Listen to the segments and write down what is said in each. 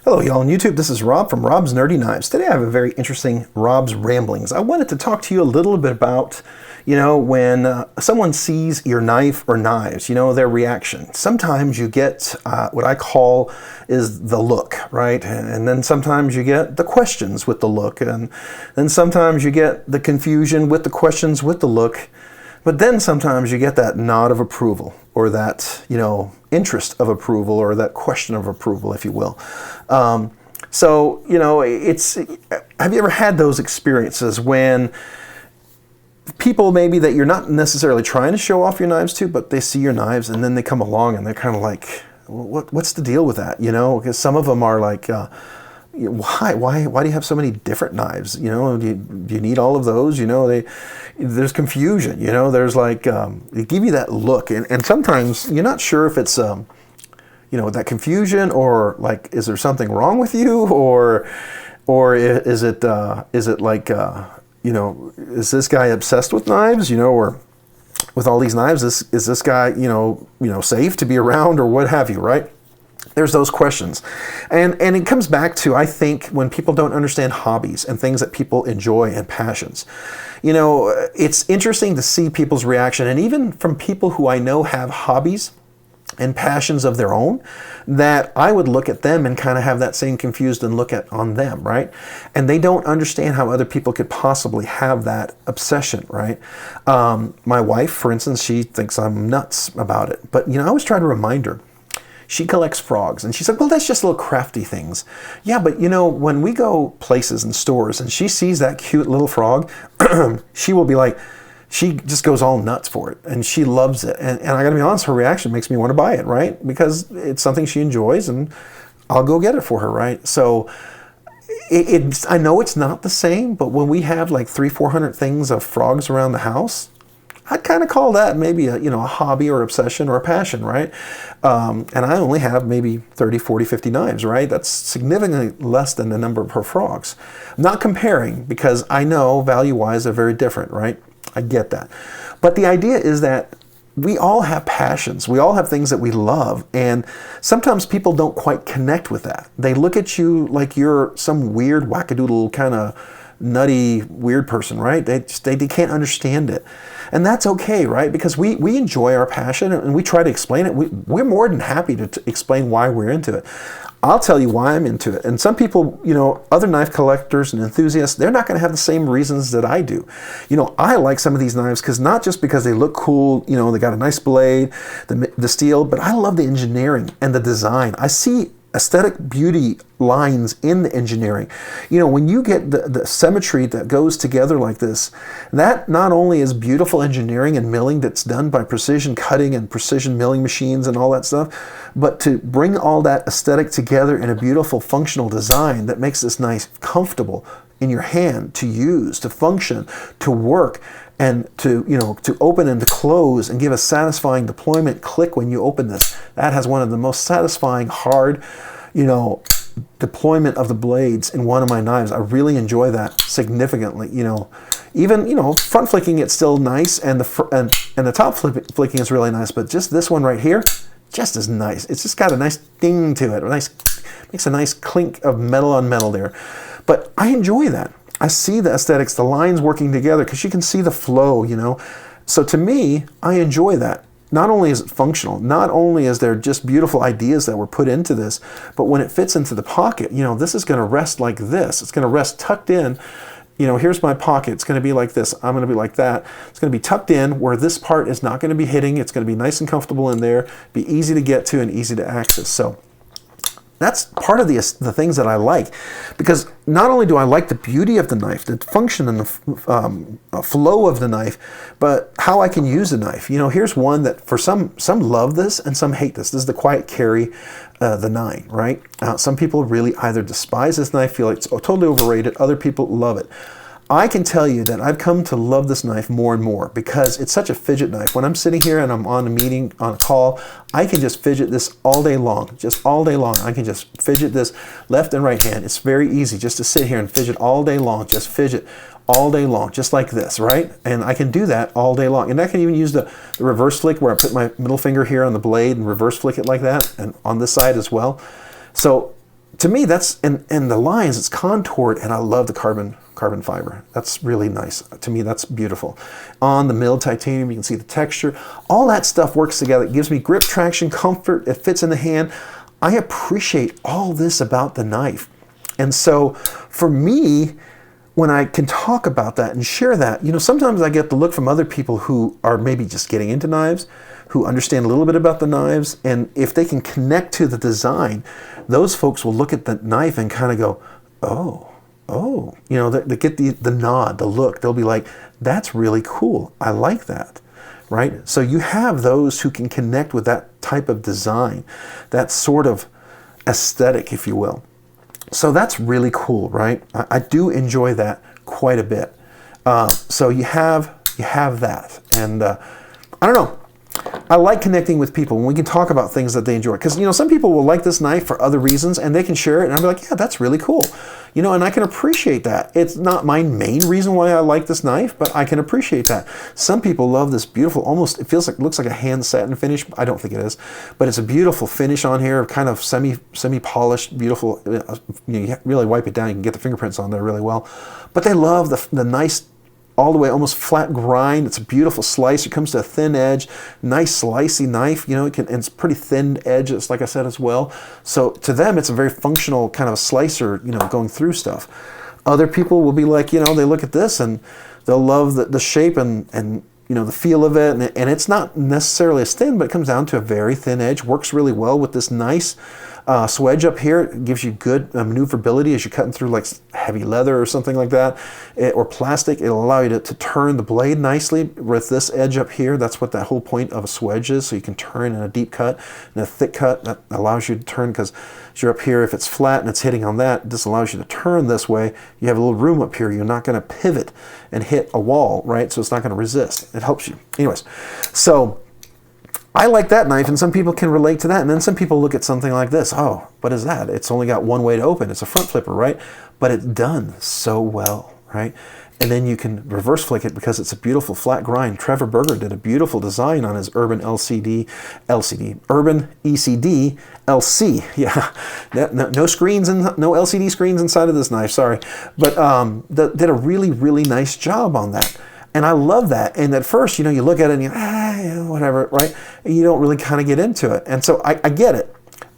Hello, y'all on YouTube. This is Rob from Rob's Nerdy Knives. Today I have a very interesting Rob's Ramblings. I wanted to talk to you a little bit about, when someone sees your knife or knives, their reaction. Sometimes you get what I call is the look, right? And then sometimes you get the questions with the look. And then sometimes you get the confusion with the questions with the look. But then sometimes you get that nod of approval, or that, interest of approval, or that question of approval, if you will. Have you ever had those experiences when people maybe that you're not necessarily trying to show off your knives to, but they see your knives and then they come along and they're kind of like, what's the deal with that? Because some of them are like, why do you have so many different knives? Do you need all of those? There's confusion. There's like they give you that look, and sometimes you're not sure if it's that confusion, or like, is there something wrong with you, or is it like is this guy obsessed with knives? Or with all these knives, is this guy safe to be around, or what have you, right? There's those questions. And it comes back to, I think, when people don't understand hobbies and things that people enjoy and passions. It's interesting to see people's reaction, and even from people who I know have hobbies and passions of their own, that I would look at them and kind of have that same confused and look at on them, right? And they don't understand how other people could possibly have that obsession, right? My wife, for instance, she thinks I'm nuts about it. But, I always try to remind her. She collects frogs, and she's like, well, that's just little crafty things. Yeah, but when we go places and stores and she sees that cute little frog, she will be like, she just goes all nuts for it, and she loves it. And I gotta be honest, her reaction makes me want to buy it, right? Because it's something she enjoys, and I'll go get it for her, right? So I know it's not the same, but when we have like 300-400 things of frogs around the house, I'd kind of call that maybe a hobby or obsession or a passion, right? And I only have maybe 30, 40, 50 knives, right? That's significantly less than the number of her frogs. I'm not comparing, because I know value-wise they're very different, right? I get that. But the idea is that we all have passions. We all have things that we love. And sometimes people don't quite connect with that. They look at you like you're some weird wackadoodle kind of nutty weird person, right? They can't understand it. And that's okay, right? Because we enjoy our passion and we try to explain it. We're more than happy to explain why we're into it. I'll tell you why I'm into it. And some people, other knife collectors and enthusiasts, they're not going to have the same reasons that I do. I like some of these knives because not just because they look cool, they got a nice blade, the steel, but I love the engineering and the design. I see aesthetic beauty lines in the engineering. When you get the symmetry that goes together like this, that not only is beautiful engineering and milling that's done by precision cutting and precision milling machines and all that stuff, but to bring all that aesthetic together in a beautiful functional design that makes this knife comfortable in your hand to use, to function, to work, and to open and to close and give a satisfying deployment click when you open this. That has one of the most satisfying hard, deployment of the blades in one of my knives. I really enjoy that significantly. Even front flicking, it's still nice, and the top flicking is really nice. But just this one right here, just as nice. It's just got a nice ding to it. Makes a nice clink of metal on metal there. But I enjoy that. I see the aesthetics, the lines working together, because you can see the flow, So to me, I enjoy that. Not only is it functional, not only is there just beautiful ideas that were put into this, but when it fits into the pocket, this is going to rest like this. It's going to rest tucked in. Here's my pocket. It's going to be like this. I'm going to be like that. It's going to be tucked in where this part is not going to be hitting. It's going to be nice and comfortable in there, be easy to get to and easy to access. So that's part of the things that I like, because not only do I like the beauty of the knife, the function and the flow of the knife, but how I can use the knife. Here's one that for some love this and some hate this. This is the Quiet Carry, the 9, right? Some people really either despise this knife, feel like it's totally overrated. Other people love it. I can tell you that I've come to love this knife more and more because it's such a fidget knife. When I'm sitting here and I'm on a meeting, on a call, I can just fidget this all day long, just all day long. I can just fidget this left and right hand. It's very easy just to sit here and fidget all day long, just fidget all day long, just like this, right? And I can do that all day long. And I can even use the reverse flick where I put my middle finger here on the blade and reverse flick it like that, and on this side as well. So to me, that's, and the lines, it's contoured, and I love the carbon fiber. That's really nice. To me, that's beautiful. On the milled titanium, you can see the texture. All that stuff works together. It gives me grip, traction, comfort. It fits in the hand. I appreciate all this about the knife. And so for me, when I can talk about that and share that, sometimes I get the look from other people who are maybe just getting into knives, who understand a little bit about the knives, and if they can connect to the design, those folks will look at the knife and kind of go, oh, they get the nod, the look. They'll be like, that's really cool. I like that, right? So you have those who can connect with that type of design, that sort of aesthetic, if you will. So that's really cool, right? I do enjoy that quite a bit. So you have that, and I don't know. I like connecting with people when we can talk about things that they enjoy. Because, some people will like this knife for other reasons and they can share it. And I'll be like, yeah, that's really cool. And I can appreciate that. It's not my main reason why I like this knife, but I can appreciate that. Some people love this beautiful, almost, looks like a hand satin finish. I don't think it is, but it's a beautiful finish on here, kind of semi-polished, beautiful. You really wipe it down, you can get the fingerprints on there really well. But they love the nice, all the way almost flat grind. It's a beautiful slice. It comes to a thin edge, nice slicey knife. And it's pretty thin edge, it's like I said as well. So to them, it's a very functional kind of a slicer, going through stuff. Other people will be like, they look at this and they'll love the shape and the feel of it. And it's not necessarily as thin, but it comes down to a very thin edge. Works really well with this nice swedge up here. It gives you good maneuverability as you're cutting through like heavy leather or something like that, or plastic. It'll allow you to turn the blade nicely with this edge up here. That's what that whole point of a swedge is. So you can turn in a deep cut and a thick cut. That allows you to turn, because as you're up here, if it's flat and it's hitting on that, this allows you to turn this way. You have a little room up here. You're not going to pivot and hit a wall, right? So it's not going to resist. It helps you. Anyways, so I like that knife, and some people can relate to that. And then some people look at something like this. Oh, what is that? It's only got one way to open. It's a front flipper, right? But it's done so well, right? And then you can reverse flick it because it's a beautiful flat grind. Trevor Berger did a beautiful design on his Urban ECD LC. Yeah, no screens and no LCD screens inside of this knife. Sorry, but did a really, really nice job on that. And I love that. And at first, you look at it and you whatever, right? And you don't really kind of get into it. And so I get it.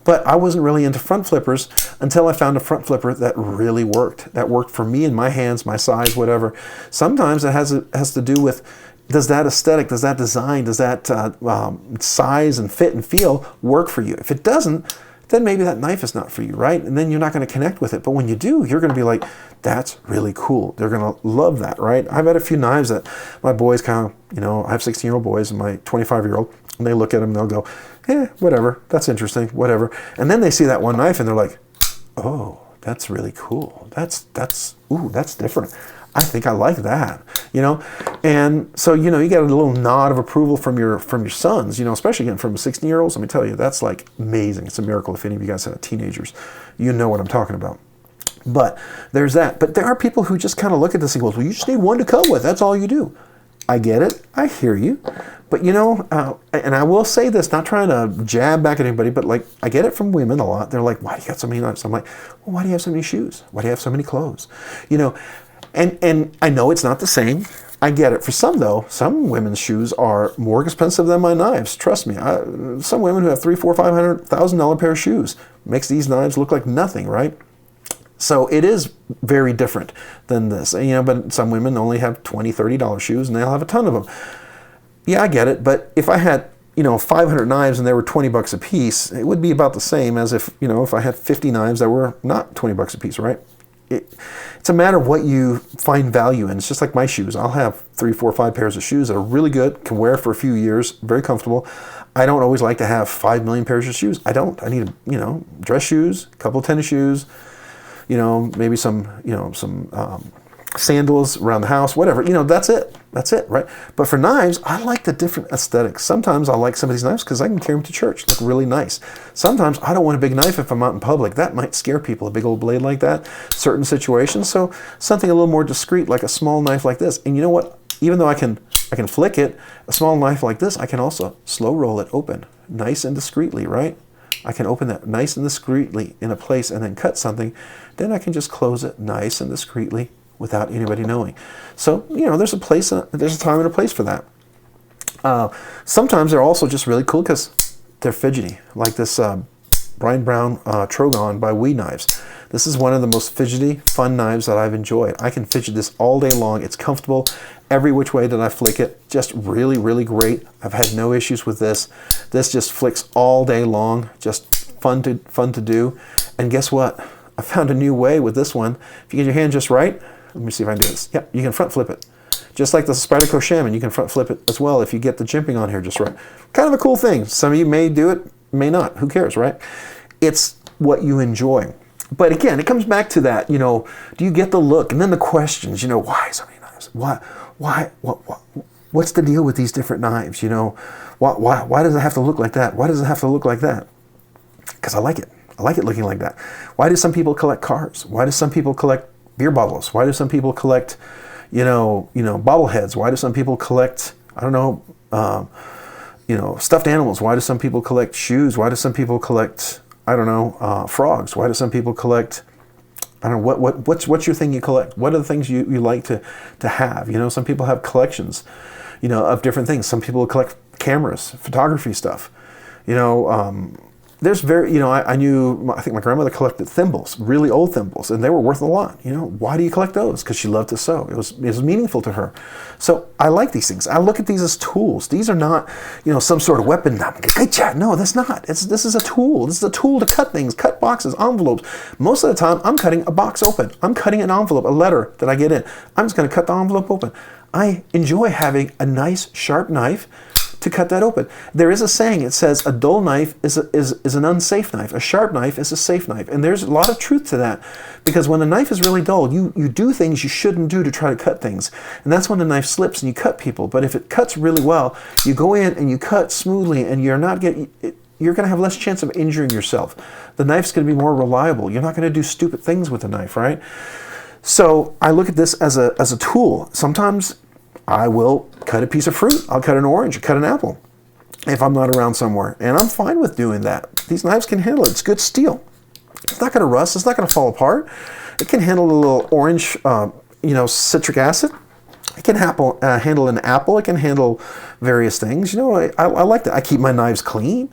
But I wasn't really into front flippers until I found a front flipper that really worked. That worked for me and my hands, my size, whatever. Sometimes it has to do with, does that aesthetic, does that design, does that size and fit and feel work for you? If it doesn't, then maybe that knife is not for you, right? And then you're not going to connect with it. But when you do, you're going to be like, that's really cool. They're going to love that, right? I've had a few knives that my boys kind of, I have 16-year-old boys and my 25-year-old, and they look at them and they'll go, whatever, that's interesting, whatever. And then they see that one knife and they're like, oh, that's really cool. That's different. I think I like that, And so, you get a little nod of approval from your sons, especially again from 16-year-olds. Let me tell you, that's like amazing. It's a miracle if any of you guys have teenagers. You know what I'm talking about. But there's that. But there are people who just kind of look at this and go, well, you just need one to cut with. That's all you do. I get it. I hear you. But, and I will say this, not trying to jab back at anybody, but like I get it from women a lot. They're like, why do you got so many knives? I'm like, well, why do you have so many shoes? Why do you have so many clothes? And I know it's not the same. I get it. For some, though, some women's shoes are more expensive than my knives. Trust me. Some women who have $300,000, $400,000, $500,000 pair of shoes makes these knives look like nothing, right? So it is very different than this. But some women only have $20, $30 shoes, and they'll have a ton of them. Yeah, I get it. But if I had 500 knives and they were $20 a piece, it would be about the same as if I had 50 knives that were not $20 a piece, right? It's a matter of what you find value in. It's just like my shoes. I'll have 3, 4, 5 pairs of shoes that are really good, can wear for a few years, very comfortable. I don't always like to have 5 million pairs of shoes. I don't. I need, dress shoes, a couple of tennis shoes, maybe some sandals around the house, whatever. That's it. That's it, right? But for knives, I like the different aesthetics. Sometimes I like some of these knives because I can carry them to church, look really nice. Sometimes I don't want a big knife if I'm out in public. That might scare people, a big old blade like that, certain situations. So something a little more discreet, like a small knife like this. And you know what? Even though I can flick it, a small knife like this, I can also slow roll it open, nice and discreetly, right? I can open that nice and discreetly in a place and then cut something. Then I can just close it nice and discreetly without anybody knowing. So, there's a place, there's a time and a place for that. Sometimes they're also just really cool because they're fidgety, like this Brian Brown Trogon by We Knives. This is one of the most fidgety, fun knives that I've enjoyed. I can fidget this all day long. It's comfortable every which way that I flick it. Just really, really great. I've had no issues with this. This just flicks all day long. Just fun to do. And guess what? I found a new way with this one. If you get your hand just right, let me see if I can do this. Yeah, you can front flip it. Just like the Spyderco Shaman, you can front flip it as well if you get the jimping on here just right. Kind of a cool thing. Some of you may do it, may not. Who cares, right? It's what you enjoy. But again, it comes back to that, do you get the look? And then the questions, why so many knives? What's the deal with these different knives? Why does it have to look like that? Why does it have to look like that? Because I like it. I like it looking like that. Why do some people collect cars? Why do some people collect beer bottles? Why do some people collect, bobbleheads? Why do some people collect, stuffed animals? Why do some people collect shoes? Why do some people collect, frogs? Why do some people collect, what's your thing you collect? What are the things you like to have? Some people have collections, of different things. Some people collect cameras, photography stuff. There's I think my grandmother collected thimbles, really old thimbles, and they were worth a lot. Why do you collect those? Because she loved to sew. It was meaningful to her. So I like these things. I look at these as tools. These are not, some sort of weapon. No, that's not. This is a tool. This is a tool to cut things, cut boxes, envelopes. Most of the time, I'm cutting a box open. I'm cutting an envelope, a letter that I get in. I'm just going to cut the envelope open. I enjoy having a nice, sharp knife to cut that open. There is a saying, it says a dull knife is an unsafe knife. A sharp knife is a safe knife. And there's a lot of truth to that, because when a knife is really dull, you do things you shouldn't do to try to cut things. And that's when the knife slips and you cut people. But if it cuts really well, you go in and you cut smoothly and you're going to have less chance of injuring yourself. The knife's going to be more reliable. You're not going to do stupid things with the knife, right? So I look at this as a tool. Sometimes I will cut a piece of fruit. I'll cut an orange, cut an apple if I'm not around somewhere. And I'm fine with doing that. These knives can handle it. It's good steel. It's not going to rust. It's not going to fall apart. It can handle a little orange, citric acid. It can handle an apple. It can handle various things. I like that. I keep my knives clean.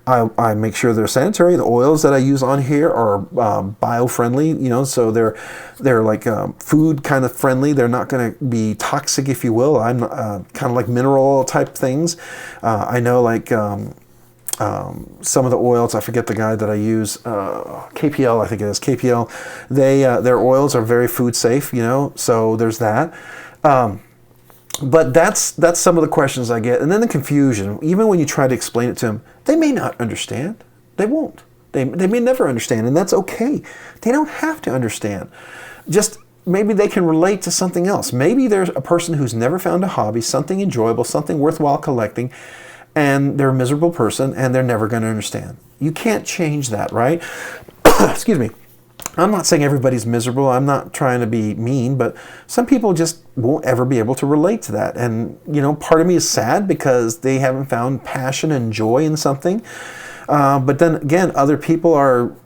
I make sure they're sanitary. The oils that I use on here are bio-friendly, so they're like food kind of friendly. They're not going to be toxic, if you will. I'm kind of like mineral oil type things. I know some of the oils, I forget the guy that I use, KPL, I think it is, KPL. Their oils are very food safe, so there's that. But that's some of the questions I get. And then the confusion, even when you try to explain it to them, they may not understand. They won't. They may never understand, and that's okay. They don't have to understand. Just maybe they can relate to something else. Maybe there's a person who's never found a hobby, something enjoyable, something worthwhile collecting, and they're a miserable person, and they're never going to understand. You can't change that, right? Excuse me. I'm not saying everybody's miserable. I'm not trying to be mean, but some people just won't ever be able to relate to that. And, part of me is sad because they haven't found passion and joy in something. But then again, other people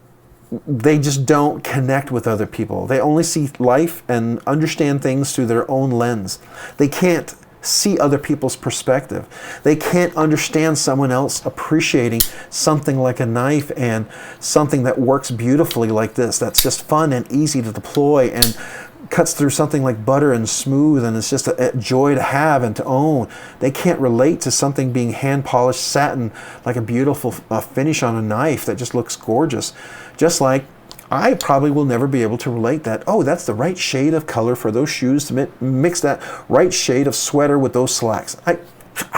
they just don't connect with other people. They only see life and understand things through their own lens. They can't see other people's perspective. They can't understand someone else appreciating something like a knife and something that works beautifully like this, that's just fun and easy to deploy and cuts through something like butter and smooth, and it's just a joy to have and to own. They can't relate to something being hand polished satin, like a beautiful finish on a knife that just looks gorgeous. Just like I probably will never be able to relate that, that's the right shade of color for those shoes to mix that right shade of sweater with those slacks. I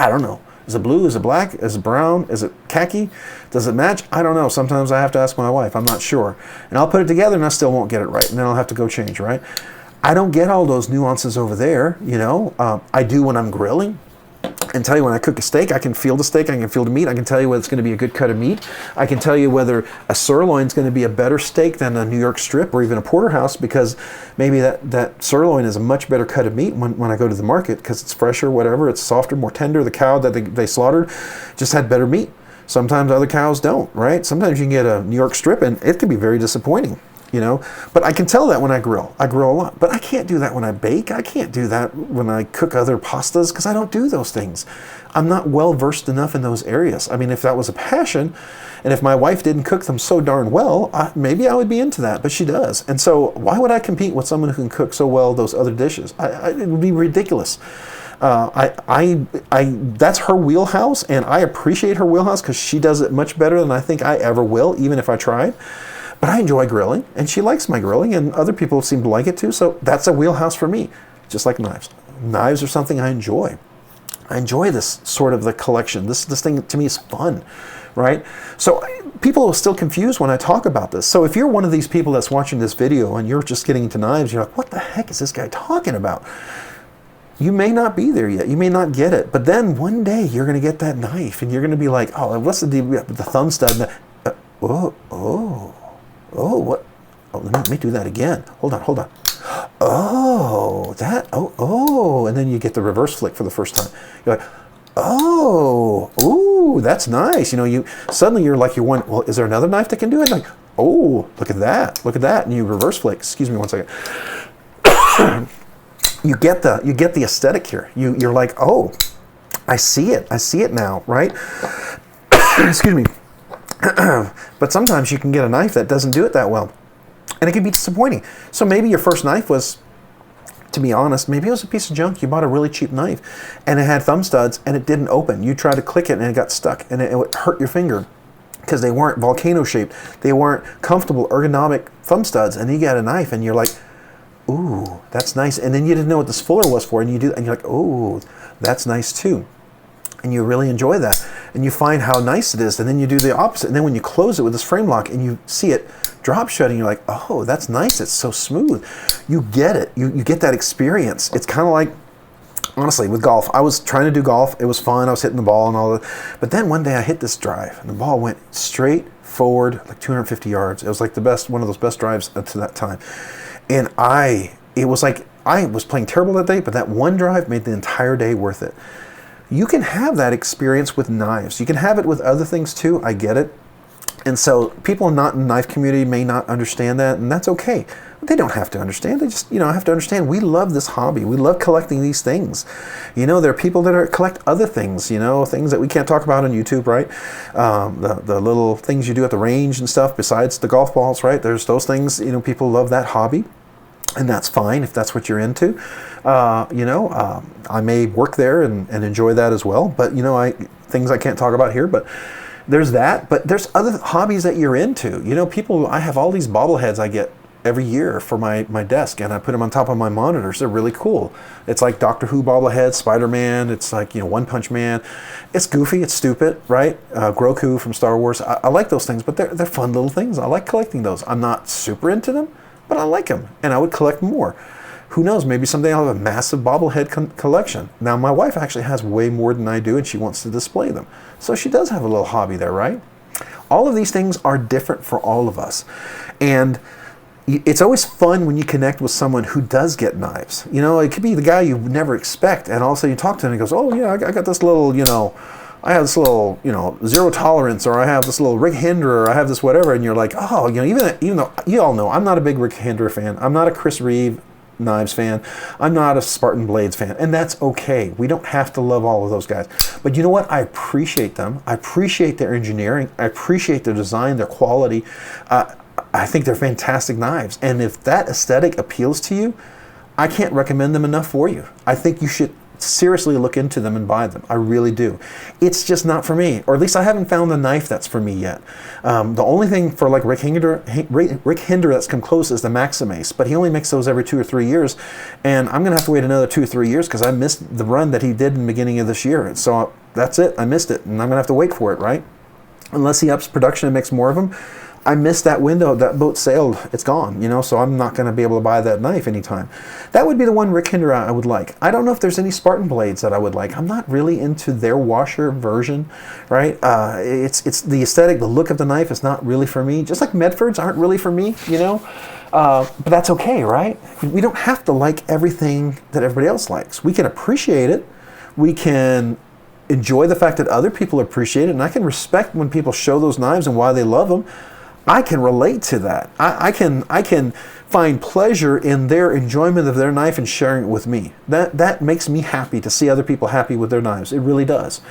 don't know. Is it blue? Is it black? Is it brown? Is it khaki? Does it match? I don't know. Sometimes I have to ask my wife. I'm not sure. And I'll put it together and I still won't get it right. And then I'll have to go change, right? I don't get all those nuances over there, I do when I'm grilling. And tell you when I cook a steak, I can feel the steak, I can feel the meat, I can tell you whether it's going to be a good cut of meat. I can tell you whether a sirloin is going to be a better steak than a New York strip or even a porterhouse, because maybe that sirloin is a much better cut of meat when I go to the market because it's fresher, whatever, it's softer, more tender. The cow that they slaughtered just had better meat. Sometimes other cows don't, right? Sometimes you can get a New York strip and it can be very disappointing, you know. But I can tell that when I grill. I grill a lot. But I can't do that when I bake. I can't do that when I cook other pastas because I don't do those things. I'm not well versed enough in those areas. I mean, if that was a passion, and if my wife didn't cook them so darn well, maybe I would be into that, but she does. And so why would I compete with someone who can cook so well those other dishes? It would be ridiculous. That's her wheelhouse, and I appreciate her wheelhouse because she does it much better than I think I ever will, even if I tried. But I enjoy grilling, and she likes my grilling, and other people seem to like it too, so that's a wheelhouse for me, just like knives. Knives are something I enjoy. I enjoy this sort of the collection. This thing to me is fun, right? So people are still confused when I talk about this. So if you're one of these people that's watching this video and you're just getting into knives, you're like, what the heck is this guy talking about? You may not be there yet. You may not get it. But then one day you're going to get that knife and you're going to be like, oh, what's the deal with the thumb stud? What? Oh, let me do that again. Hold on. And then you get the reverse flick for the first time. You're like, ooh, that's nice. You know, you're like, well, is there another knife that can do it? Like, oh, look at that. And you reverse flick. Excuse me one second. You get the aesthetic here. You're like, oh, I see it now, right? Excuse me. But sometimes you can get a knife that doesn't do it that well. And it can be disappointing. So maybe your first knife was, to be honest, maybe it was a piece of junk. You bought a really cheap knife and it had thumb studs and it didn't open. You tried to click it and it got stuck and it hurt your finger because they weren't volcano shaped. They weren't comfortable ergonomic thumb studs. And you got a knife and you're like, ooh, that's nice. And then you didn't know what this fuller was for, and you're like, ooh, that's nice too. And you really enjoy that. And you find how nice it is, and then you do the opposite. And then when you close it with this frame lock and you see it drop shutting, you're like, oh, that's nice. It's so smooth. You get it. You get that experience. It's kind of like, honestly, with golf. I was trying to do golf. It was fun. I was hitting the ball and all that. But then one day I hit this drive, and the ball went straight forward, like 250 yards. It was like one of those best drives to that time. And it was like I was playing terrible that day, but that one drive made the entire day worth it. You can have that experience with knives. You can have it with other things too. I get it. And so people not in the knife community may not understand that, and that's okay. They don't have to understand. They just, have to understand we love this hobby. We love collecting these things. There are people that collect other things, things that we can't talk about on YouTube, right? The little things you do at the range and stuff besides the golf balls, right? There's those things, people love that hobby. And that's fine if that's what you're into. I may work there and enjoy that as well. But, things I can't talk about here. But there's that. But there's other hobbies that you're into. I have all these bobbleheads I get every year for my desk. And I put them on top of my monitors. They're really cool. It's like Doctor Who bobblehead, Spider-Man. It's like, One Punch Man. It's goofy. It's stupid, right? Grogu from Star Wars. I like those things. But they're fun little things. I like collecting those. I'm not super into them, but I like them, and I would collect more. Who knows, maybe someday I'll have a massive bobblehead collection. Now, my wife actually has way more than I do, and she wants to display them. So she does have a little hobby there, right? All of these things are different for all of us. And it's always fun when you connect with someone who does get knives. It could be the guy you never expect, and all of a sudden you talk to him and he goes, oh, yeah, I got this little, I have this little, zero tolerance, or I have this little Rick Hinder, or I have this whatever, and you're like, oh, even though you all know I'm not a big Rick Hinder fan, I'm not a Chris Reeve knives fan, I'm not a Spartan Blades fan, and that's okay. We don't have to love all of those guys. But you know what? I appreciate them. I appreciate their engineering. I appreciate their design, their quality. I think they're fantastic knives. And if that aesthetic appeals to you, I can't recommend them enough for you. I think you should seriously look into them and buy them. I really do. It's just not for me, or at least I haven't found the knife that's for me yet. The only thing for like Rick Hinder that's come close is the Maximace, but he only makes those every 2 or 3 years, and I'm gonna have to wait another 2 or 3 years because I missed the run that he did in the beginning of this year. So that's it. I missed it, and I'm gonna have to wait for it, right? Unless he ups production and makes more of them. I missed that window. That boat sailed. It's gone, so I'm not going to be able to buy that knife anytime. That would be the one Rick Hinder I would like. I don't know if there's any Spartan Blades that I would like. I'm not really into their washer version, right? It's the aesthetic, the look of the knife is not really for me. Just like Medfords aren't really for me, but that's okay, right? We don't have to like everything that everybody else likes. We can appreciate it. We can enjoy the fact that other people appreciate it, and I can respect when people show those knives and why they love them. I can relate to that. I can find pleasure in their enjoyment of their knife and sharing it with me. That makes me happy to see other people happy with their knives. It really does.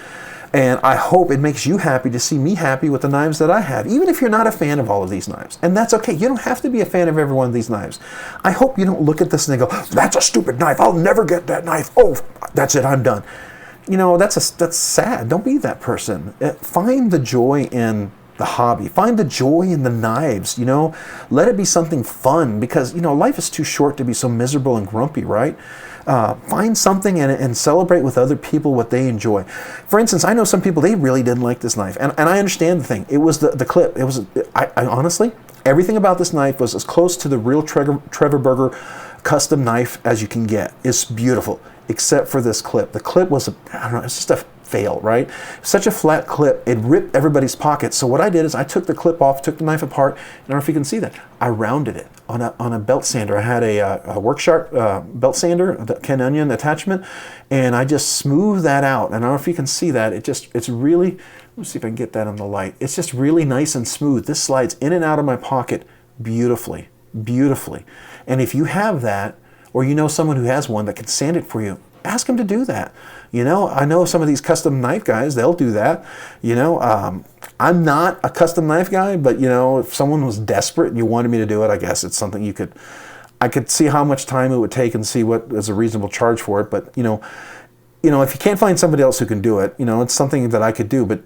And I hope it makes you happy to see me happy with the knives that I have, even if you're not a fan of all of these knives. And that's okay. You don't have to be a fan of every one of these knives. I hope you don't look at this and go, that's a stupid knife. I'll never get that knife. Oh, that's it. I'm done. You know, that's sad. Don't be that person. Find the joy in the hobby. Find the joy in the knives, you know. Let it be something fun, because, you know, life is too short to be so miserable and grumpy, right? Find something and celebrate with other people what they enjoy. For instance, I know some people, they really didn't like this knife, and I understand the thing. It was the clip. It was, I honestly, everything about this knife was as close to the real Trevor Burger custom knife as you can get. It's beautiful, except for this clip. The clip was, I don't know, it's just a fail, right? Such a flat clip, it ripped everybody's pockets. So what I did is I took the clip off, took the knife apart, and I don't know if you can see that. I rounded it on a belt sander. I had a Worksharp belt sander, the Ken Onion attachment, and I just smoothed that out. And I don't know if you can see that. It's really, let me see if I can get that on the light. It's just really nice and smooth. This slides in and out of my pocket beautifully, beautifully. And if you have that, or you know someone who has one that can sand it for you, ask them to do that. You know, I know some of these custom knife guys, they'll do that. You know, I'm not a custom knife guy, but, you know, if someone was desperate and you wanted me to do it, I guess it's something I could see how much time it would take and see what is a reasonable charge for it. But, you know, if you can't find somebody else who can do it, you know, it's something that I could do. But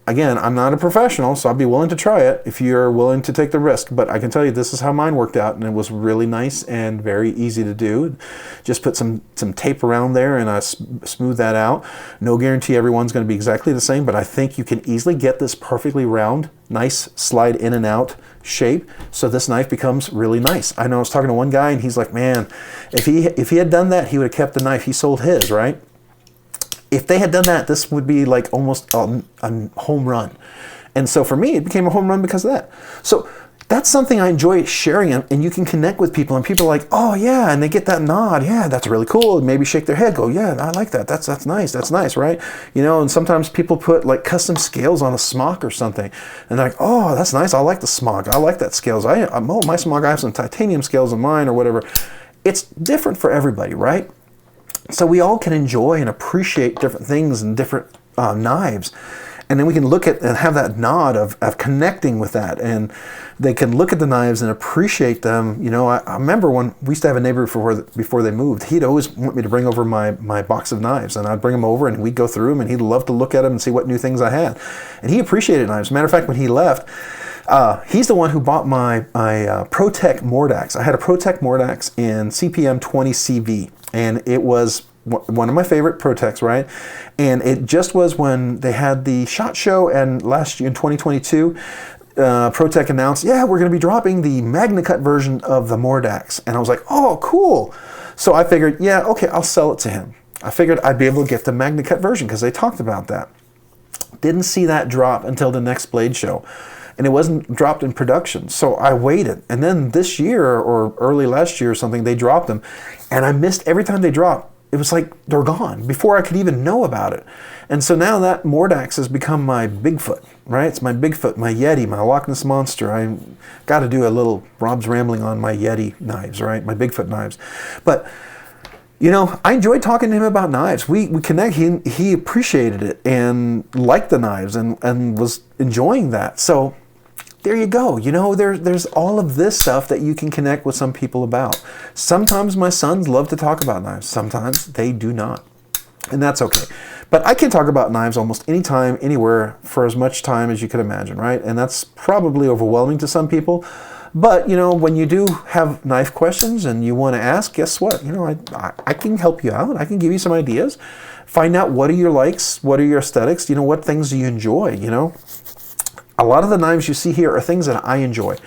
again, I'm not a professional, so I'd be willing to try it if you're willing to take the risk. But I can tell you, this is how mine worked out, and it was really nice and very easy to do. Just put some tape around there and I smooth that out. No guarantee everyone's going to be exactly the same, but I think you can easily get this perfectly round, nice slide in and out shape, so this knife becomes really nice. I know I was talking to one guy, and he's like, man, if he had done that, he would have kept the knife. He sold his, right? If they had done that, this would be like almost a home run. And so for me, it became a home run because of that. So that's something I enjoy sharing, and you can connect with people, and people are like, oh yeah, and they get that nod, yeah, that's really cool, and maybe shake their head, go, yeah, I like that, that's nice, right? You know, and sometimes people put like custom scales on a smock or something, and they're like, oh, that's nice, I like the smock, I like that scales, my smock, I have some titanium scales in mine or whatever. It's different for everybody, right? So we all can enjoy and appreciate different things and different knives. And then we can look at and have that nod of connecting with that. And they can look at the knives and appreciate them. You know, I remember when we used to have a neighbor before they moved, he'd always want me to bring over my box of knives. And I'd bring them over and we'd go through them, and he'd love to look at them and see what new things I had. And he appreciated knives. As a matter of fact, when he left, he's the one who bought my ProTech Mordax. I had a ProTech Mordax in CPM 20CV. And it was one of my favorite ProTechs, right? And it just was when they had the SHOT Show, and last year in 2022, ProTech announced, yeah, we're going to be dropping the MagnaCut version of the Mordax. And I was like, oh, cool. So I figured, yeah, okay, I'll sell it to him. I figured I'd be able to get the MagnaCut version because they talked about that. Didn't see that drop until the next Blade Show. And it wasn't dropped in production. So I waited. And then this year, or early last year or something, they dropped them. And I missed every time they dropped. It was like they're gone before I could even know about it. And so now that Mordax has become my Bigfoot, right? It's my Bigfoot, my Yeti, my Loch Ness Monster. I got to do a little Rob's rambling on my Yeti knives, right? My Bigfoot knives. But, you know, I enjoyed talking to him about knives. We connect. He appreciated it and liked the knives and was enjoying that. So there you go. You know, there's all of this stuff that you can connect with some people about. Sometimes my sons love to talk about knives. Sometimes they do not. And that's okay. But I can talk about knives almost anytime, anywhere, for as much time as you could imagine, right? And that's probably overwhelming to some people. But, you know, when you do have knife questions and you want to ask, guess what? You know, I can help you out. I can give you some ideas. Find out what are your likes, what are your aesthetics, you know, what things do you enjoy, you know? A lot of the knives you see here are things that I enjoy.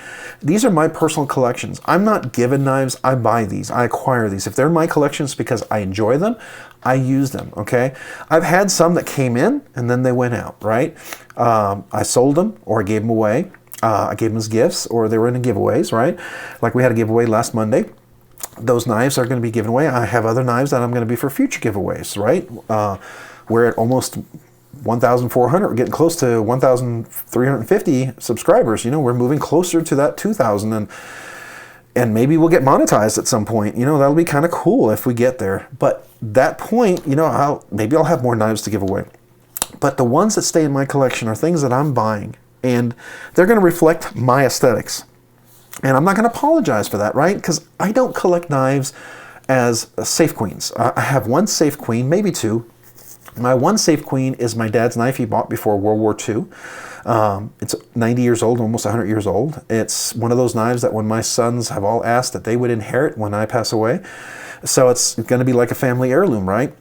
These are my personal collections. I'm not given knives, I buy these, I acquire these. If they're my collections because I enjoy them, I use them, okay? I've had some that came in and then they went out, right? I sold them or I gave them away. I gave them as gifts, or they were in giveaways, right? Like we had a giveaway last Monday. those knives are going to be given away. I have other knives that I'm going to be for future giveaways, right? We're at almost 1,400. We're getting close to 1,350 subscribers. You know, we're moving closer to that 2,000, and maybe we'll get monetized at some point. You know, that'll be kind of cool if we get there. But that point, you know, maybe I'll have more knives to give away. But the ones that stay in my collection are things that I'm buying, and they're going to reflect my aesthetics. And I'm not going to apologize for that, right? Because I don't collect knives as safe queens. I have one safe queen, maybe two. My one safe queen is my dad's knife he bought before World War II. It's 90 years old, almost 100 years old. It's one of those knives that when my sons have all asked that they would inherit when I pass away. So it's going to be like a family heirloom, right?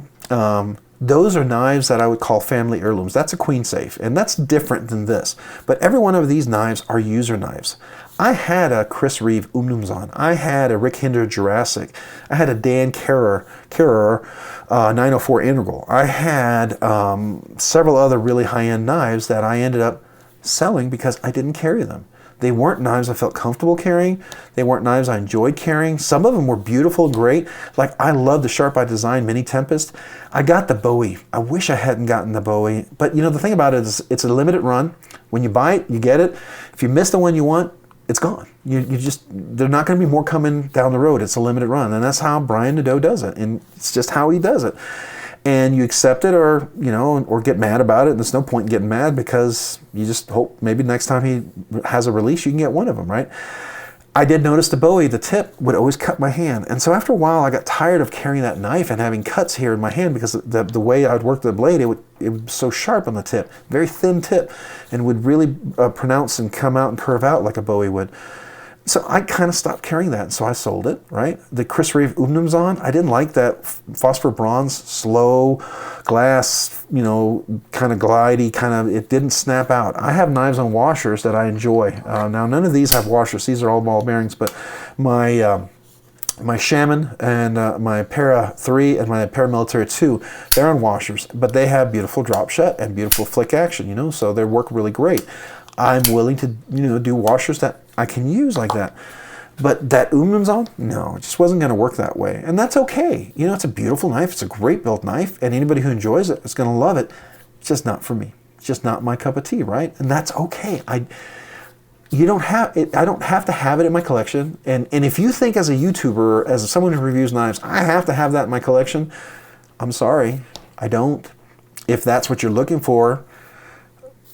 Those are knives that I would call family heirlooms. That's a queen safe, and that's different than this. But every one of these knives are user knives. I had a Chris Reeve Umnumzan. I had a Rick Hinder Jurassic. I had a Dan Carrer 904 Integral. I had several other really high-end knives that I ended up selling because I didn't carry them. They weren't knives I felt comfortable carrying. They weren't knives I enjoyed carrying. Some of them were beautiful, great. Like I love the Sharp by Design Mini Tempest. I got the Bowie. I wish I hadn't gotten the Bowie. But you know, the thing about it is it's a limited run. When you buy it, you get it. If you miss the one you want, it's gone. They're not going to be more coming down the road. It's a limited run. And that's how Brian Nadeau does it. And it's just how he does it. And you accept it or, you know, or get mad about it. There's no point in getting mad because you just hope maybe next time he has a release, you can get one of them, right? I did notice the Bowie, the tip would always cut my hand. And so after a while, I got tired of carrying that knife and having cuts here in my hand because the way I'd work the blade, it was so sharp on the tip, very thin tip, and would really pronounce and come out and curve out like a Bowie would. So I kind of stopped carrying that, so I sold it, right? The Chris Reeve Umnumzan, I didn't like that phosphor bronze, slow, glass, you know, kind of glidey, it didn't snap out. I have knives on washers that I enjoy. Now, none of these have washers. These are all ball bearings, but my Shaman and my Para 3 and my Paramilitary 2, they're on washers, but they have beautiful drop shut and beautiful flick action, you know, so they work really great. I'm willing to, you know, do washers that I can use like that. But that Umnumzan, no, it just wasn't going to work that way. And that's okay. You know, it's a beautiful knife. It's a great built knife. And anybody who enjoys it is going to love it. It's just not for me. It's just not my cup of tea, right? And that's okay. I don't have to have it in my collection. And if you think as a YouTuber, as someone who reviews knives, I have to have that in my collection, I'm sorry. I don't. If that's what you're looking for,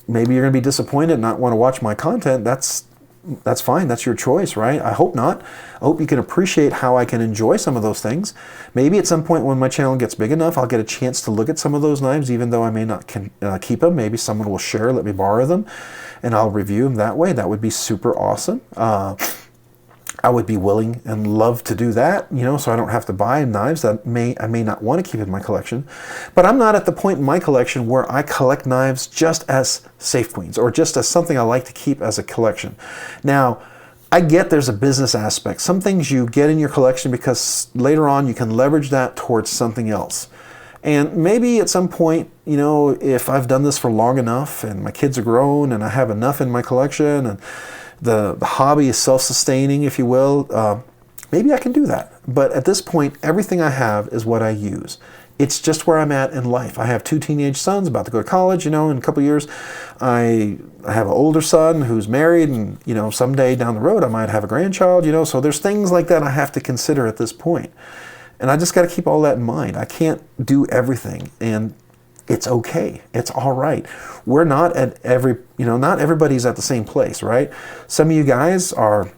maybe you're going to be disappointed and not want to watch my content. That's fine. That's your choice, right? I hope not. I hope you can appreciate how I can enjoy some of those things. Maybe at some point when my channel gets big enough, I'll get a chance to look at some of those knives, even though I may not keep them. Maybe someone will share, let me borrow them, and I'll review them that way. That would be super awesome. I would be willing and love to do that, you know, so I don't have to buy knives that I may not want to keep in my collection. But I'm not at the point in my collection where I collect knives just as safe queens or just as something I like to keep as a collection. Now, I get there's a business aspect. Some things you get in your collection because later on you can leverage that towards something else. And maybe at some point, you know, if I've done this for long enough and my kids are grown and I have enough in my collection and the hobby is self-sustaining, if you will, maybe I can do that. But at this point, everything I have is what I use. It's just where I'm at in life. I have 2 teenage sons about to go to college, you know, in a couple of years. I have an older son who's married, and, you know, someday down the road I might have a grandchild, you know. So there's things like that I have to consider at this point. And I just got to keep all that in mind. I can't do everything. And it's okay. It's all right. We're not at not everybody's at the same place, right? Some of you guys are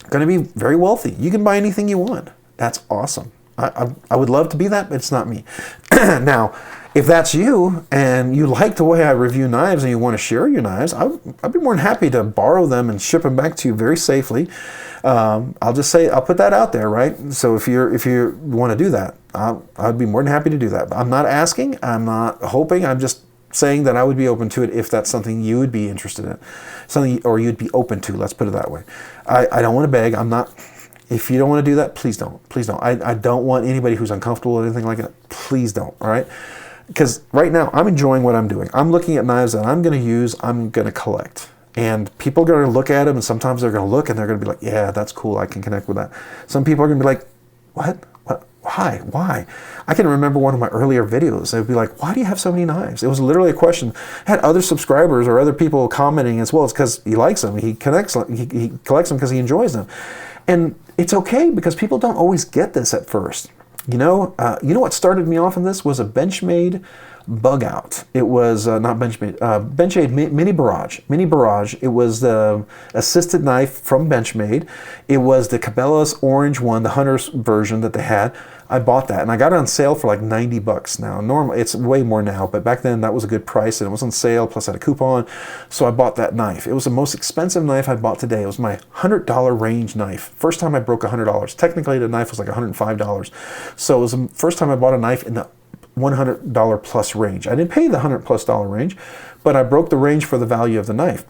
going to be very wealthy. You can buy anything you want. That's awesome. I would love to be that, but it's not me. Now, if that's you and you like the way I review knives and you want to share your knives, I'd be more than happy to borrow them and ship them back to you very safely. I'll just say, I'll put that out there, right? So if you want to do that, I'd be more than happy to do that. I'm not asking, I'm not hoping, I'm just saying that I would be open to it if that's something you would be interested in, or you'd be open to, let's put it that way. I don't want to beg, I'm not. If you don't want to do that, please don't. Please don't. I don't want anybody who's uncomfortable or anything like that. Please don't, all right? Because right now, I'm enjoying what I'm doing. I'm looking at knives that I'm going to use, I'm going to collect. And people are going to look at them, and sometimes they're going to look and they're going to be like, yeah, that's cool, I can connect with that. Some people are going to be like, what? Why? Why? I can remember one of my earlier videos. They'd be like, why do you have so many knives? It was literally a question. I had other subscribers or other people commenting as well. It's because he likes them. He collects them because he enjoys them. And it's okay because people don't always get this at first. You know what started me off in this was a Benchmade bug out. It was not Benchmade, Benchmade Mini Barrage. Mini Barrage. It was the assisted knife from Benchmade. It was the Cabela's orange one, the Hunter's version that they had. I bought that and I got it on sale for like $90 now. Normally it's way more now, but back then that was a good price and it was on sale, plus I had a coupon. So I bought that knife. It was the most expensive knife I bought today. It was my $100 range knife. First time I broke $100. Technically the knife was like $105. So it was the first time I bought a knife in the $100 plus range. I didn't pay the $100+ range, but I broke the range for the value of the knife.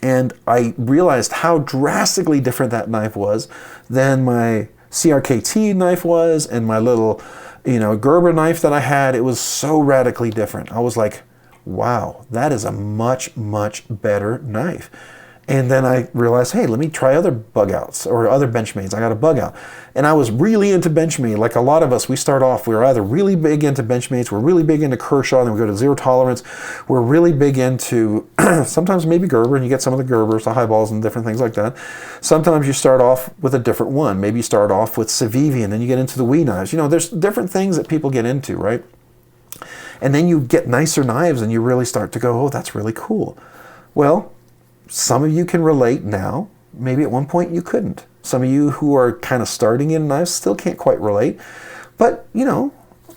And I realized how drastically different that knife was than my CRKT knife was and my little, Gerber knife that I had. It was so radically different. I was like, wow, that is a much, much better knife. And then I realized, hey, let me try other bug outs or other Benchmades. I got a bug out. And I was really into Benchmade. Like a lot of us, we start off, we're either really big into Benchmades, we're really big into Kershaw, then we go to Zero Tolerance. We're really big into sometimes maybe Gerber, and you get some of the Gerbers, the highballs and different things like that. Sometimes you start off with a different one. Maybe you start off with Civivi, and then you get into the Wee knives. There's different things that people get into, right? And then you get nicer knives and you really start to go, oh, that's really cool. Well, some of you can relate now. Maybe at one point you couldn't. Some of you who are kind of starting in knives still can't quite relate. But,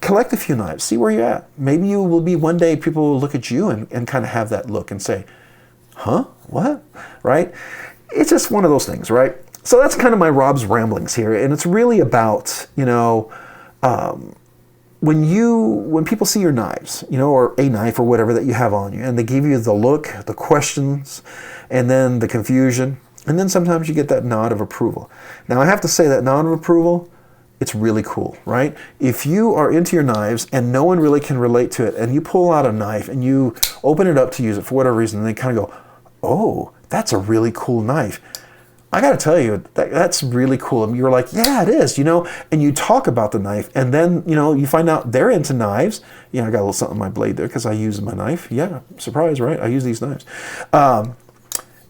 collect a few knives. See where you're at. Maybe you will be one day, people will look at you and kind of have that look and say, huh? What? Right? It's just one of those things, right? So that's kind of my Rob's ramblings here. And it's really about, when people see your knives, or a knife or whatever that you have on you, and they give you the look, the questions, and then the confusion, and then sometimes you get that nod of approval. Now I have to say that nod of approval, it's really cool, right? If you are into your knives and no one really can relate to it, and you pull out a knife and you open it up to use it for whatever reason, and they kind of go, oh, that's a really cool knife. I got to tell you, that's really cool. And you're like, yeah, it is, and you talk about the knife, and then, you find out they're into knives. I got a little something on my blade there because I use my knife. Yeah, surprise, right? I use these knives.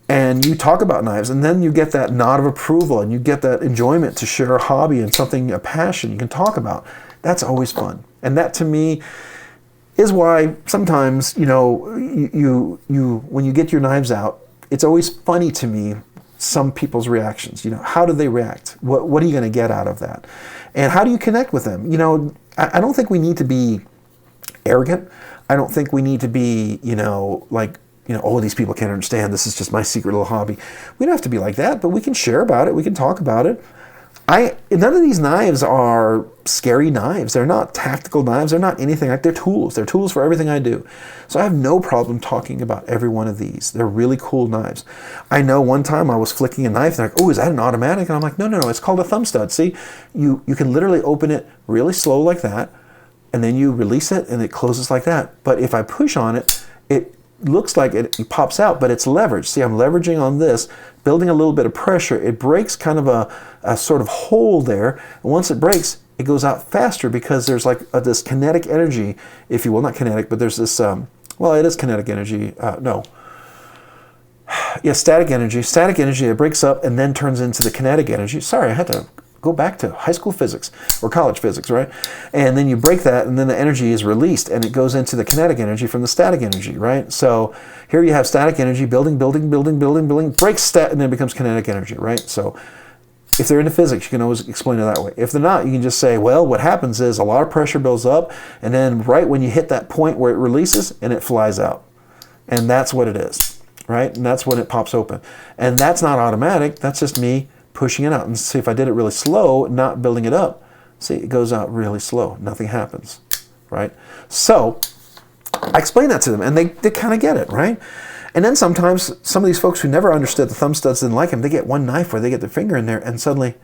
And you talk about knives, and then you get that nod of approval, and you get that enjoyment to share a hobby and something, a passion you can talk about. That's always fun. And that, to me, is why sometimes, when you get your knives out, it's always funny to me, some people's reactions. How do they react? What are you going to get out of that? And how do you connect with them? I don't think we need to be arrogant. I don't think we need to be, oh, these people can't understand. This is just my secret little hobby. We don't have to be like that, but we can share about it. We can talk about it. None of these knives are scary knives. They're not tactical knives. They're not anything like, they're tools. They're tools for everything I do. So I have no problem talking about every one of these. They're really cool knives. I know one time I was flicking a knife, and they're like, oh, is that an automatic? And I'm like, no, it's called a thumb stud. See, you can literally open it really slow like that, and then you release it and it closes like that. But if I push on it, it looks like it pops out, but it's leveraged. See, I'm leveraging on this, building a little bit of pressure. It breaks kind of a sort of hole there. And once it breaks, it goes out faster because there's like this kinetic energy, if you will, not kinetic, but there's this, it is kinetic energy. Static energy. Static energy, it breaks up and then turns into the kinetic energy. Sorry, I had to go back to high school physics or college physics, right? And then you break that, and then the energy is released, and it goes into the kinetic energy from the static energy, right? So here you have static energy building, breaks and then it becomes kinetic energy, right? So if they're into physics, you can always explain it that way. If they're not, you can just say, well, what happens is a lot of pressure builds up, and then right when you hit that point where it releases, and it flies out. And that's what it is, right? And that's when it pops open. And that's not automatic. That's just me pushing it out. And see, if I did it really slow, not building it up, see, it goes out really slow. Nothing happens, right? So I explain that to them, and they kind of get it, right? And then sometimes some of these folks who never understood the thumb studs, didn't like them, they get one knife where they get their finger in there, and suddenly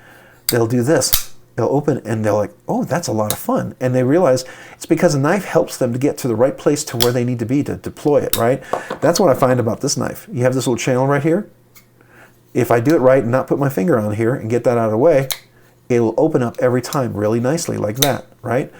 they'll do this. They'll open, and they're like, oh, that's a lot of fun. And they realize it's because a knife helps them to get to the right place to where they need to be to deploy it, right? That's what I find about this knife. You have this little channel right here. If I do it right and not put my finger on here and get that out of the way, it'll open up every time really nicely like that, right?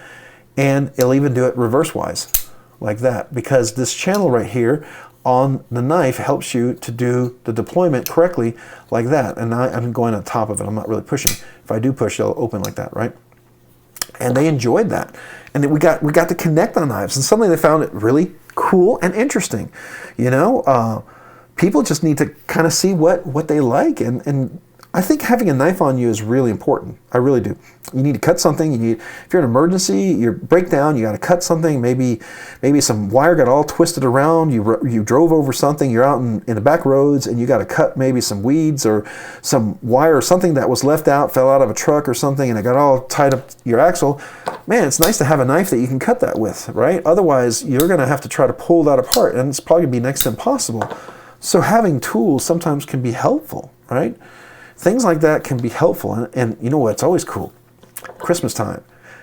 And it'll even do it reverse-wise like that, because this channel right here on the knife helps you to do the deployment correctly like that. And I'm going on top of it. I'm not really pushing. If I do push, it'll open like that, right? And they enjoyed that. And then we got to connect on knives, and suddenly they found it really cool and interesting. You know, people just need to kind of see what they like, and I think having a knife on you is really important. I really do. You need to cut something. If you're in an emergency, you break down, you got to cut something. Maybe some wire got all twisted around. You drove over something. You're out in the back roads, and you got to cut maybe some weeds or some wire or something that was left out, fell out of a truck or something, and it got all tied up your axle. Man, it's nice to have a knife that you can cut that with, right? Otherwise, you're going to have to try to pull that apart, and it's probably going to be next to impossible. So having tools sometimes can be helpful, right? Things like that can be helpful, and you know what? It's always cool. Christmas time,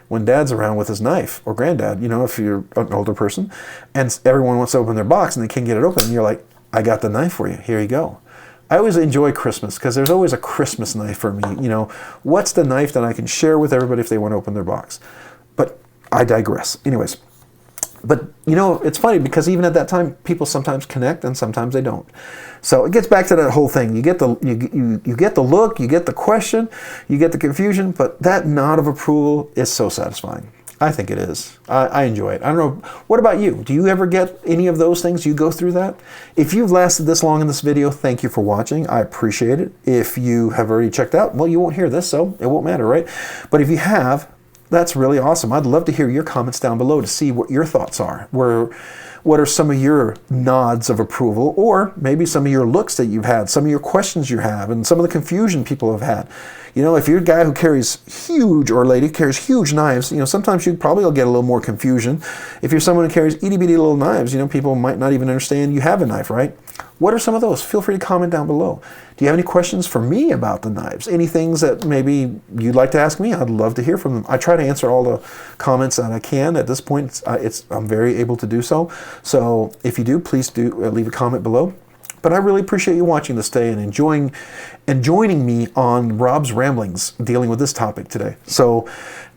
when Dad's around with his knife, or Granddad, you know, if you're an older person, and everyone wants to open their box and they can't get it open, and you're like, I got the knife for you. Here you go. I always enjoy Christmas because there's always a Christmas knife for me. You know, what's the knife that I can share with everybody if they want to open their box? But I digress. Anyways. But, you know, it's funny because even at that time, people sometimes connect and sometimes they don't. So it gets back to that whole thing. You get the you get the look, you get the question, you get the confusion, but that nod of approval is so satisfying. I think it is. I enjoy it. I don't know. What about you? Do you ever get any of those things? You go through that? If you've lasted this long in this video, thank you for watching. I appreciate it. If you have already checked out, well, you won't hear this, so it won't matter, right? But if you have, that's really awesome. I'd love to hear your comments down below to see what your thoughts are. What are some of your nods of approval, or maybe some of your looks that you've had, some of your questions you have, and some of the confusion people have had. You know, if you're a guy who carries huge, or lady carries huge knives, you know, sometimes you probably will get a little more confusion. If you're someone who carries itty bitty little knives, you know, people might not even understand you have a knife, right? What are some of those? Feel free to comment down below. Do you have any questions for me about the knives? Any things that maybe you'd like to ask me? I'd love to hear from them. I try to answer all the comments that I can. At this point, I'm very able to do so. So if you do, please do leave a comment below. But I really appreciate you watching this day and joining me on Rob's ramblings dealing with this topic today. So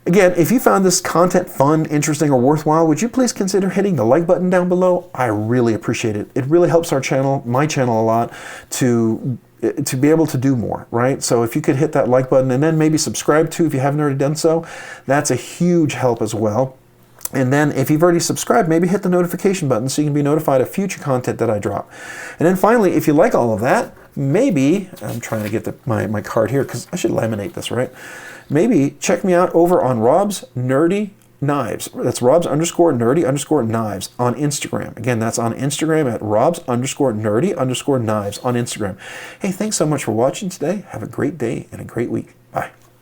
again, if you found this content fun, interesting, or worthwhile, would you please consider hitting the like button down below? I really appreciate it. It really helps our channel, my channel, a lot to be able to do more, right? So if you could hit that like button and then maybe subscribe too if you haven't already done so, that's a huge help as well. And then if you've already subscribed, maybe hit the notification button so you can be notified of future content that I drop. And then finally, if you like all of that, maybe, I'm trying to get my card here because I should laminate this, right? Maybe check me out over on Rob's Nerdy Knives. That's Rob's_nerdy_knives on Instagram. Again, that's on Instagram at Rob's_nerdy_knives on Instagram. Hey, thanks so much for watching today. Have a great day and a great week. Bye.